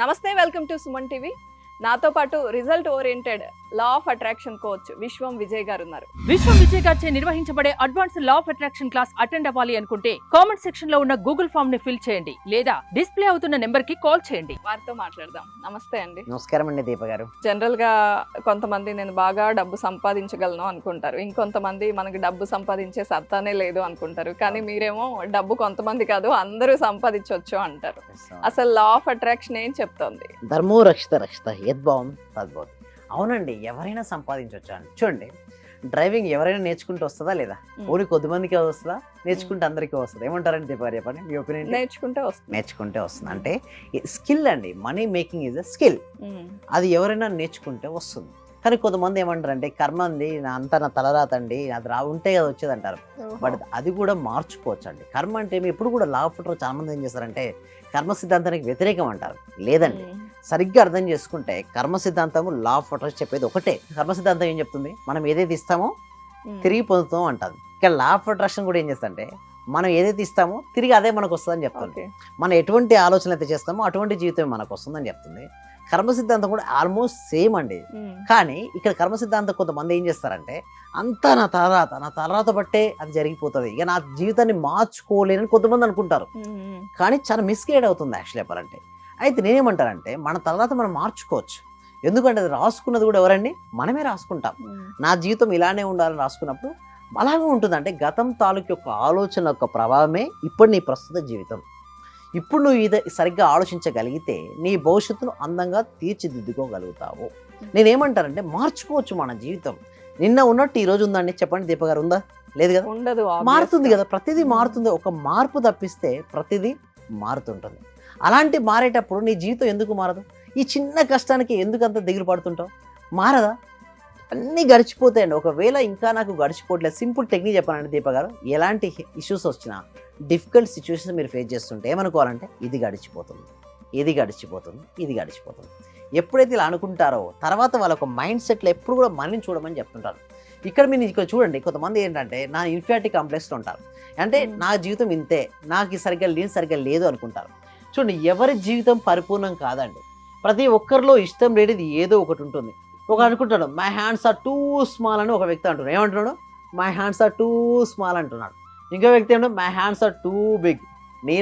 నమస్తే, welcome to Suman TV. నాతో పాటు result oriented law of attraction coach విశ్వం విజయ్ గారు ఉన్నారు. విశ్వం విజయ్ గారిచే నిర్వహించబడే advance law of attraction class attend అవ్వాలి అనుకుంటే కామెంట్ సెక్షన్ లో ఉన్న గూగుల్ ఫామ్ ని ఫిల్ చేయండి లేదా డిస్ప్లే అవుతున్న నెంబర్ కి కాల్ చేయండి. వారితో మాట్లాడదాం. నమస్తే అండి. నమస్కారం అండి దీప గారు. జనరల్ గా కొంతమంది నేను బాగా డబ్బు సంపాదించగలను అనుకుంటారు, ఇంకొంతమంది మనకి డబ్బు సంపాదించే సత్తానే లేదు అనుకుంటారు. కానీ మీరేమో డబ్బు కొంతమంది కాదు అందరూ సంపాదించవచ్చు అంటారు. అసలు లా ఆఫ్ అట్రాక్షన్ ఏం చెప్తోంది? ధర్మో రక్షిత రక్షిత యద్భావం తద్భవతి. అవునండి, ఎవరైనా సంపాదించవచ్చు అండి. చూడండి, డ్రైవింగ్ ఎవరైనా నేర్చుకుంటూ వస్తుందా లేదా? ఓన్లీ కొద్దిమందికి వస్తుందా? నేర్చుకుంటే అందరికీ వస్తుంది. ఏమంటారండి దీప గారు, చెప్పండి మీ ఒపీనియన్. నేర్చుకుంటే వస్తుంది. అంటే స్కిల్ అండి. Money making is a skill. అది ఎవరైనా నేర్చుకుంటే వస్తుంది. కానీ కొంతమంది ఏమంటారంటే కర్మ అండి, అంతా నా తలరాత అండి, అది ఉంటే కదా వచ్చేది అంటారు. బట్ అది కూడా మార్చుకోవచ్చు అండి. కర్మ అంటే ఎప్పుడు కూడా లా ఆఫ్ అట్రాక్షన్ చాలా మంది ఏం చేస్తారంటే కర్మ సిద్ధాంతానికి వ్యతిరేకం అంటారు. లేదండి, సరిగ్గా అర్థం చేసుకుంటే కర్మ సిద్ధాంతము లా ఆఫ్ అట్రాక్షన్ చెప్పేది ఒకటే. కర్మ సిద్ధాంతం ఏం చెప్తుంది? మనం ఏదైతే ఇస్తామో తిరిగి పొందుతాం అంటారు. ఇక్కడ లా ఆఫ్ అట్రాక్షన్ కూడా ఏం చేస్తుందంటే మనం ఏదైతే ఇస్తామో తిరిగి అదే మనకు వస్తుందని చెప్తుంది. మనం ఎటువంటి ఆలోచన అయితే చేస్తామో అటువంటి జీవితం మనకు వస్తుందని చెప్తుంది. కర్మ సిద్ధాంతం కూడా ఆల్మోస్ట్ సేమ్ అండి. కానీ ఇక్కడ కర్మ సిద్ధాంతం కొంతమంది ఏం చేస్తారంటే అంతా నా తలరాత బట్టే అది జరిగిపోతుంది, ఇక నా జీవితాన్ని మార్చుకోలేనని కొంతమంది అనుకుంటారు. కానీ చాలా మిస్గైడ్ అవుతుంది యాక్చువల్లీ చెప్పాలంటే. అయితే నేనేమంటానంటే మన తలరాత మనం మార్చుకోవచ్చు. ఎందుకంటే అది రాసుకున్నది కూడా ఎవరండి? మనమే రాసుకుంటాం. నా జీవితం ఇలానే ఉండాలని రాసుకున్నప్పుడు అలాగే ఉంటుంది. అంటే గతం తాలూకు యొక్క ఆలోచన యొక్క ప్రభావమే ఇప్పుడు నీ ప్రస్తుత జీవితం. ఇప్పుడు నువ్వు ఇది సరిగ్గా ఆలోచించగలిగితే నీ భవిష్యత్తును అందంగా తీర్చిదిద్దుకోగలుగుతావు. నేనేమంటానంటే మార్చుకోవచ్చు మన జీవితం. నిన్న ఉన్నట్టు ఈ రోజు ఉందండి, చెప్పండి దీప గారు, ఉందా? లేదు కదా, ఉండదు. మారుతుంది కదా, ప్రతిదీ మారుతుంది. ఒక మార్పు తప్పిస్తే ప్రతిదీ మారుతుంటుంది. అలాంటి మారేటప్పుడు నీ జీవితం ఎందుకు మారదు? ఈ చిన్న కష్టానికి ఎందుకు అంత దిగులు పడుతుంటావు? మారదా? అన్నీ గడిచిపోతాయండి. ఒకవేళ ఇంకా నాకు గడిచిపోవట్లేదు, సింపుల్ టెక్నిక్ చెప్పానండి దీప గారు. ఎలాంటి ఇష్యూస్ వచ్చినా, డిఫికల్ట్ సిచ్యువేషన్స్ మీరు ఫేస్ చేస్తుంటే ఏమనుకోవాలంటే ఇది గడిచిపోతుంది, ఇది గడిచిపోతుంది, ఇది గడిచిపోతుంది. ఎప్పుడైతే ఇలా అనుకుంటారో తర్వాత వాళ్ళ ఒక మైండ్ సెట్లో ఎప్పుడు కూడా మనల్ని చూడమని చెప్తుంటారు. ఇక్కడ మీరు ఇక్కడ చూడండి, కొంతమంది ఏంటంటే నా ఇన్ఫియారిటీ కాంప్లెక్స్లో ఉంటారు. అంటే నా జీవితం ఇంతే, నాకు సరిగ్గా లేదు అనుకుంటారు. చూడండి, ఎవరి జీవితం పరిపూర్ణం కాదండి. ప్రతి ఒక్కరిలో ఇష్టం లేనిది ఏదో ఒకటి ఉంటుంది. ఒక అనుకుంటాడు my hands are too small అని ఒక వ్యక్తి అంటున్నాడు. ఏమంటున్నాడు? My hands are too small అంటున్నాడు. ఇంకో వ్యక్తి ఏమంటే my hands are too big,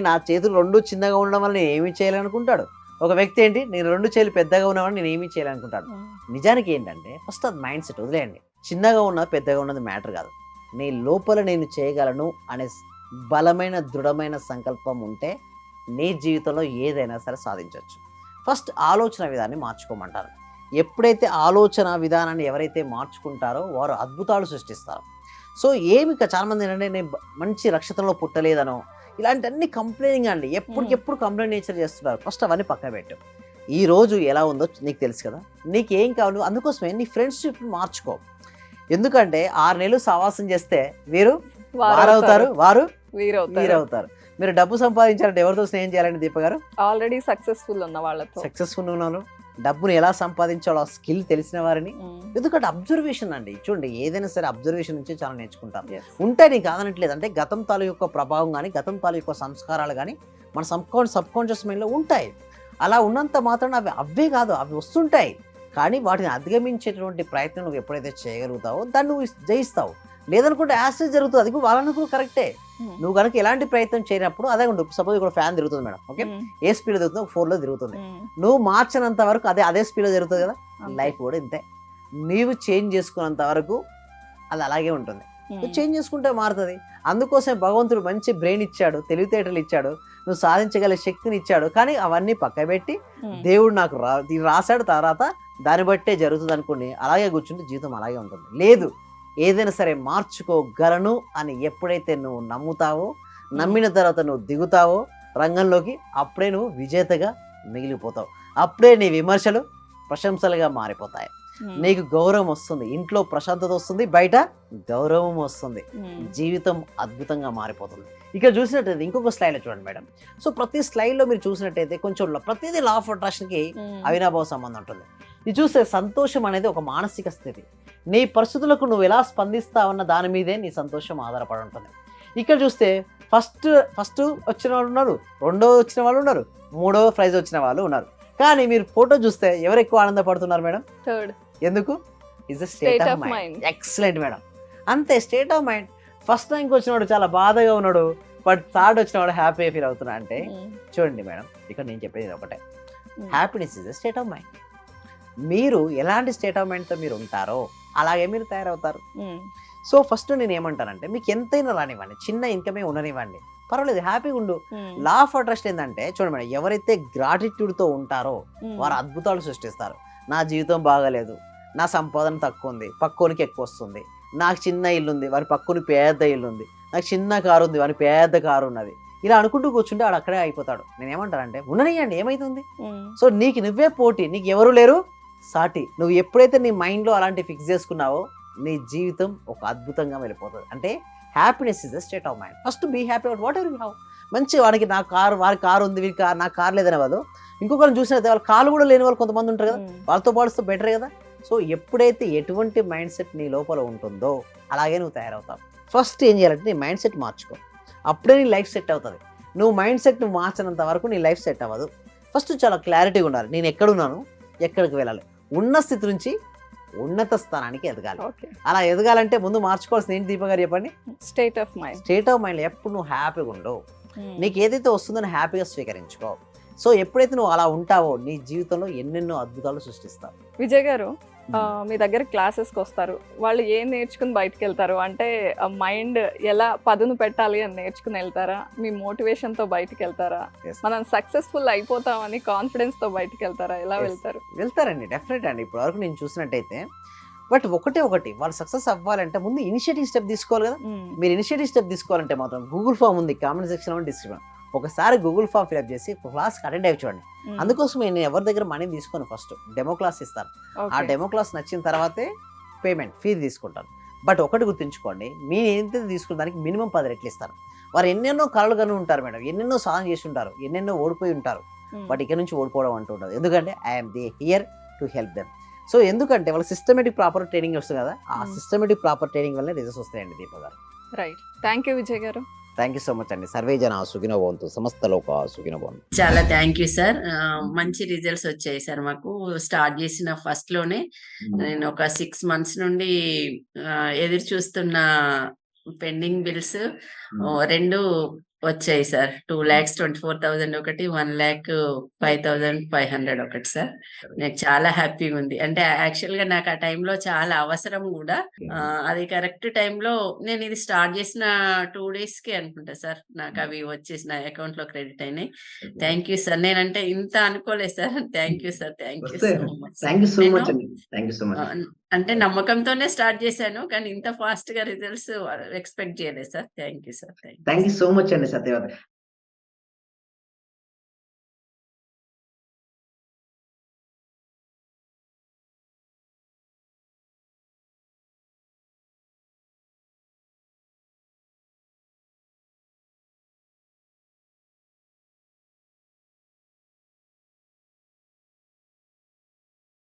నా చేతులు రెండు చిన్నగా ఉండడం వల్ల నేను ఏమీ చేయాలనుకుంటాడు. ఒక వ్యక్తి ఏంటి, నేను రెండు చేతులు పెద్దగా ఉన్నవాడిని నేను ఏమీ చేయాలనుకుంటాడు. నిజానికి ఏంటంటే ఫస్ట్ అది మైండ్ సెట్ వదిలేయండి. చిన్నగా ఉన్నది పెద్దగా ఉన్నది మ్యాటర్ కాదు. నీ లోపల నేను చేయగలను అనే బలమైన దృఢమైన సంకల్పం ఉంటే నీ జీవితంలో ఏదైనా సరే సాధించవచ్చు. ఫస్ట్ ఆలోచన విధానాన్ని మార్చుకోమంటారు. ఎప్పుడైతే ఆలోచన విధానాన్ని ఎవరైతే మార్చుకుంటారో వారు అద్భుతాలు సృష్టిస్తారు. సో ఏమి చాలామంది ఏంటంటే నేను మంచి రక్షణలో పుట్టలేదనో ఇలాంటి అన్ని కంప్లైనింగ్ అండి, ఎప్పటికెప్పుడు కంప్లైంట్ నేచర్ చేస్తున్నారు. ఫస్ట్ అవన్నీ పక్కన పెట్టు. ఈ రోజు ఎలా ఉందో నీకు తెలుసు కదా, నీకు ఏం కావాలి, అందుకోసమే నీ ఫ్రెండ్షిప్ మార్చుకో. ఎందుకంటే 6 నెలలు సహవాసం చేస్తే వీరు వారవుతారు, వారు వీరవుతారు. మీరు డబ్బు సంపాదించాలంటే ఎవరితో స్నేహం చేయాలండి దీప గారు? ఆల్రెడీ సక్సెస్ఫుల్ ఉన్న వాళ్ళతో. సక్సెస్ఫుల్ ఉన్నాను, డబ్బును ఎలా సంపాదించాలో ఆ స్కిల్ తెలిసిన వారిని. ఎందుకంటే అబ్జర్వేషన్ అండి. చూడండి, ఏదైనా సరే అబ్జర్వేషన్ నుంచి చాలా నేర్చుకుంటాం. ఉంటాయి, నీకు కాదనట్లేదు. అంటే గతం తాలూ యొక్క ప్రభావం కానీ గతం తాలూ యొక్క సంస్కారాలు కానీ మన సబ్ కాన్షియస్ మైండ్లో ఉంటాయి. అలా ఉన్నంత మాత్రం అవే కాదు, అవి వస్తుంటాయి. కానీ వాటిని అధిగమించేటువంటి ప్రయత్నం నువ్వు ఎప్పుడైతే చేయగలుగుతావో దాన్ని నువ్వు జయిస్తావు. లేదనుకుంటే యాసిడ్ జరుగుతుంది, అది వాళ్ళను కూడా కరెక్టే. నువ్వు కనుక ఎలాంటి ప్రయత్నం చేయనప్పుడు అదే ఉంటుంది. సపోజ్ ఇక్కడ ఫ్యాన్ తిరుగుతుంది మేడం, ఓకే, ఏ స్పీడ్ తిరుగుతుంది? 4లో తిరుగుతుంది. నువ్వు మార్చినంత వరకు అదే స్పీడ్లో తిరుగుతుంది కదా. లైఫ్ కూడా ఇంతే, నీవు చేంజ్ చేసుకున్నంత వరకు అది అలాగే ఉంటుంది. నువ్వు చేంజ్ చేసుకుంటే మారుతుంది. అందుకోసం భగవంతుడు మంచి బ్రెయిన్ ఇచ్చాడు, తెలివితేటలు ఇచ్చాడు, నువ్వు సాధించగల శక్తిని ఇచ్చాడు. కానీ అవన్నీ పక్కబెట్టి దేవుడు నాకు రాశాడు, తర్వాత దాన్ని బట్టే జరుగుతుంది అనుకోండి, అలాగే కూర్చుంటే జీవితం అలాగే ఉంటుంది. లేదు, ఏదైనా సరే మార్చుకోగలను అని ఎప్పుడైతే నువ్వు నమ్ముతావో, నమ్మిన తర్వాత నువ్వు దిగుతావో రంగంలోకి, అప్పుడే నువ్వు విజేతగా మిగిలిపోతావు. అప్పుడే నీ విమర్శలు ప్రశంసలుగా మారిపోతాయి. నీకు గౌరవం వస్తుంది, ఇంట్లో ప్రశాంతత వస్తుంది, బయట గౌరవం వస్తుంది, జీవితం అద్భుతంగా మారిపోతుంది. ఇక్కడ చూసినట్టయితే ఇంకొక స్లైడ్లో చూడండి మేడం. సో ప్రతి స్లైడ్లో మీరు చూసినట్టయితే కొంచెం ప్రతిదీ లా ఆఫ్ అట్రాక్షన్కి అవినాభావ సంబంధం ఉంటుంది. ఇది చూస్తే సంతోషం అనేది ఒక మానసిక స్థితి. నీ పరిస్థితులకు నువ్వు ఎలా స్పందిస్తావన్న దాని మీదే నీ సంతోషం ఆధారపడి ఉంటుంది. ఇక్కడ చూస్తే ఫస్ట్ వచ్చిన వాళ్ళు ఉన్నారు, రెండో వచ్చిన వాళ్ళు ఉన్నారు, మూడో ప్రైజ్ వచ్చిన వాళ్ళు ఉన్నారు. కానీ మీరు ఫోటో చూస్తే ఎవరు ఎక్కువ ఆనందపడుతున్నారు మేడం? థర్డ్ ఎందుకు? Is the State state of of mind. mind. Excellent madam. అంతే, state of mind. First rank వచ్చినవాడు చాలా బాధగా ఉన్నాడు, బట్ థర్డ్ వచ్చినవాడు హ్యాపీగా ఫీల్ అవుతున్నా అంటే చూడండి మేడం, ఇక్కడ నేను చెప్పేది ఇది ఒకటే, happiness is the state of mind. మీరు ఎలాంటి స్టేట్ ఆఫ్ మైండ్తో మీరు ఉంటారో అలాగే మీరు తయారవుతారు. సో ఫస్ట్ నేను ఏమంటానంటే, మీకు ఎంతైనా రానివ్వండి, చిన్న ఇన్కమే ఉండనివ్వండి, పర్వాలేదు, హ్యాపీగా ఉండు. లా ఆఫ్ అట్రాక్షన్ ఏంటంటే చూడండి మేడం, ఎవరైతే గ్రాటిట్యూడ్తో ఉంటారో వారు అద్భుతాలు సృష్టిస్తారు. నా జీవితం బాగాలేదు, నా సంపాదన తక్కువ ఉంది, పక్కోనికి ఎక్కువ వస్తుంది, నాకు చిన్న ఇల్లు ఉంది, వారి పక్కని పెద్ద ఇల్లు ఉంది, నాకు చిన్న కారు ఉంది, వారి పెద్ద కారు ఉన్నది, ఇలా అనుకుంటూ కూర్చుంటే వాడు అక్కడే అయిపోతాడు. నేను ఏమంటానంటే ఉండనియండి, ఏమైతుంది? సో నీకు నువ్వే పోటీ, నీకు ఎవరు లేరు సాటి. నువ్వు ఎప్పుడైతే నీ మైండ్లో అలాంటి ఫిక్స్ చేసుకున్నావో నీ జీవితం ఒక అద్భుతంగా వెళ్ళిపోతుంది. అంటే happiness is the state of mind. First be happy about whatever you have. మంచి వాడికి నా కారు, వారి కారు ఉంది, వీరి కారు, నాకు కారు లేదనే వాళ్ళు ఇంకొకరిని చూసినట్టు వాళ్ళ కాలు కూడా లేని వాళ్ళు కొంతమంది ఉంటారు కదా, వాళ్ళతో పాడుస్తూ బెటరే కదా. సో ఎప్పుడైతే ఎటువంటి మైండ్ సెట్ నీ లోపల ఉంటుందో అలాగే నువ్వు తయారవుతావు. ఫస్ట్ ఏం చేయాలంటే నీ మైండ్ సెట్ మార్చుకో, అప్పుడే నీ లైఫ్ సెట్ అవుతుంది. నువ్వు మైండ్ సెట్ నువ్వు మార్చినంత వరకు నీ లైఫ్ సెట్ అవ్వదు. ఫస్ట్ చాలా క్లారిటీగా ఉండాలి, నేను ఎక్కడున్నాను, ఎక్కడికి వెళ్ళాలి, ఉన్న స్థితి నుంచి ఉన్నత స్థానానికి ఎదగాలి. అలా ఎదగాలంటే ముందు మార్చుకోవాల్సింది ఏంటి దీప గారు చెప్పండి? State of mind. State of mind ఎప్పుడు నువ్వు హ్యాపీగా ఉండవు, నీకు ఏదైతే వస్తుందో హ్యాపీగా స్వీకరించుకో. సో ఎప్పుడైతే నువ్వు అలా ఉంటావో నీ జీవితంలో ఎన్నెన్నో అద్భుతాలు సృష్టిస్తావు. విజయ్ గారు, మీ దగ్గర క్లాసెస్కి వస్తారు, వాళ్ళు ఏం నేర్చుకుని బయటకు వెళ్తారు? అంటే మైండ్ ఎలా పదును పెట్టాలి అని నేర్చుకుని వెళ్తారా? మీ మోటివేషన్తో బయటకు వెళ్తారా? Yes. మనం సక్సెస్ఫుల్ అయిపోతామని కాన్ఫిడెన్స్తో బయటకు వెళ్తారా? ఎలా Yes. వెళ్తారు? వెళ్తారండి, డెఫినెట్ అండి. ఇప్పటి వరకు నేను చూసినట్టయితే బట్ ఒకటి వాళ్ళు సక్సెస్ అవ్వాలంటే ముందు ఇనిషియేటివ్ స్టెప్ తీసుకోవాలి కదా. మీరు ఇనిషియేటివ్ స్టెప్ తీసుకోవాలంటే మాత్రం గూగుల్ ఫామ్ ఉంది, కామెంట్ సెక్షన్ డిస్క్రిప్షన్, ఒకసారి గూగుల్ ఫామ్ ఫిల్అప్ చేసి క్లాస్కి అటెండ్ అయ్యి చూడండి. అందుకోసం నేను ఎవరి దగ్గర మనీ తీసుకోను, ఫస్ట్ డెమో క్లాస్ ఇస్తాను. ఆ డెమో క్లాస్ నచ్చిన తర్వాతే పేమెంట్ ఫీ తీసుకుంటాను. బట్ ఒకటి గుర్తుంచుకోండి, మీరు ఎంత తీసుకున్న దానికి మినిమం 10 రెట్లు ఇస్తాను. వారు ఎన్నెన్నో కళలు కను ఉంటారు మేడం, ఎన్నెన్నో సాధన చేసి ఉంటారు, ఎన్నెన్నో ఓడిపోయి ఉంటారు, బట్ ఇక్కడ నుంచి ఓడిపోవడం అంటూ ఉండదు. ఎందుకంటే I'm the here to help them. So ఎందుకంటే వాళ్ళకి సిస్టమేటిక్ ప్రాపర్ ట్రైనింగ్ వస్తుంది కదా, ఆ సిస్టమేటిక్ ప్రాపర్ ట్రైనింగ్ వల్ల రిజల్ట్స్ వస్తాయండి దీప గారు. రైట్, థ్యాంక్ యూ విజయ్ గారు. థ్యాంక్ యూ సో మచ్ అండి. సర్వే జన సుఖినో భవంతు, సమస్త లోక సుఖినో భవంతు. చాలా థ్యాంక్ యూ సార్. మంచి రిజల్ట్స్ వచ్చాయి సార్ మాకు. స్టార్ట్ చేసిన ఫస్ట్ లోనే నేను ఒక 6 months నుండి ఎదురు చూస్తున్న పెండింగ్ బిల్స్ 2 వచ్చాయి సార్. 2,24,000 ఒకటి, 1,05,500 ఒకటి సార్. నాకు చాలా హ్యాపీగా ఉంది. అంటే యాక్చువల్ గా నాకు ఆ టైంలో చాలా అవసరం కూడా. అది కరెక్ట్ టైంలో నేను ఇది స్టార్ట్ చేసిన 2 days కి అనుకుంటా సార్ నాకు అవి వచ్చేసి నా అకౌంట్ లో క్రెడిట్ అయినాయి. Thank you sir. నేనంటే ఇంత అనుకోలేదు sir. Thank you sir. Thank you so much. Thank you so much అండి. Thank you so much. అంటే నమ్మకంతోనే స్టార్ట్ చేశాను, కానీ ఇంత ఫాస్ట్ గా రిజల్ట్స్ ఎక్స్పెక్ట్ చేయలేదు sir. Thank you sir. Thank you so much అండి సత్యవతి.